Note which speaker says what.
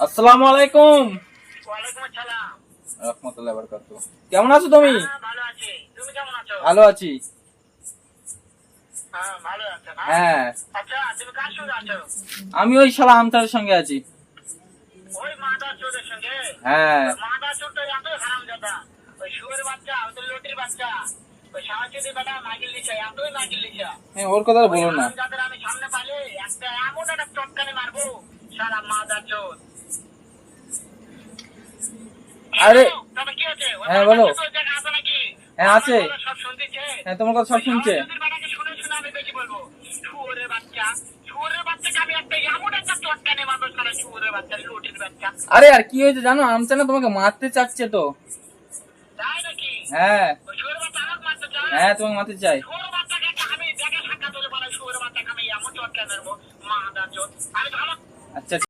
Speaker 1: আসসালামু আলাইকুম।
Speaker 2: ওয়ালাইকুম আসসালাম।
Speaker 1: রাহমাতুল্লাহি ওয়া বারাকাতুহু। কেমন আছো তুমি?
Speaker 2: ভালো আছি। তুমি কেমন আছো?
Speaker 1: ভালো আছি।
Speaker 2: ভালো আছো না?
Speaker 1: হ্যাঁ,
Speaker 2: আচ্ছা, তুমি কার সঙ্গে আছো?
Speaker 1: আমি ওই শালা আমতার সঙ্গে আছি।
Speaker 2: ওই মাদার চোরের সঙ্গে?
Speaker 1: হ্যাঁ,
Speaker 2: মাদার চোর তো এতই হারামজাদা। ওই শুয়োরের বাচ্চা, ওদের লটির বাচ্চা, ওই সাহায্যে বেটা নাগিল লিখা, এতই নাগিল লিখা।
Speaker 1: হ্যাঁ, ওর কথা বলো না।
Speaker 2: যাদের আমি সামনে পাইলে একটা এমন একটা চটকানি মারবো, সারা মাদার চোর।
Speaker 1: আরে
Speaker 2: তবে কি হচ্ছে? ওই
Speaker 1: হ্যাঁ,
Speaker 2: মাদার
Speaker 1: বলো।
Speaker 2: চোর জায়গা আছে নাকি?
Speaker 1: হ্যাঁ, আছে।
Speaker 2: আমার কথা সব শুনতেছে?
Speaker 1: হ্যাঁ, তোমার কথা সব শুনছে।
Speaker 2: যদি বেটাকে শুনে শুনে আমি বেশি বলবো। শুয়োরের বাচ্চা, শুয়োরের বাচ্চাকে আমি একটা এমন একটা চটকানি মারবো, সারা শুয়োরের বাচ্চা, লটির বাচ্চা।
Speaker 1: আরে আর কি হয়েছে জানো, আমতা না তোমাকে মারতে চাচ্ছে তো।
Speaker 2: তাই নাকি?
Speaker 1: হ্যাঁ,
Speaker 2: ওই শুয়োরের বাচ্চা আমাকে মারতে চায়?
Speaker 1: হ্যাঁ, তোমাকে মারতে চাই।
Speaker 2: শুয়োরের বাচ্চাকে একটা আমি দেখে সাক্ষাৎ হলে বলে শুয়োরের বাচ্চাকে আমি এমন চটকানি মারবো, মাদার চোর।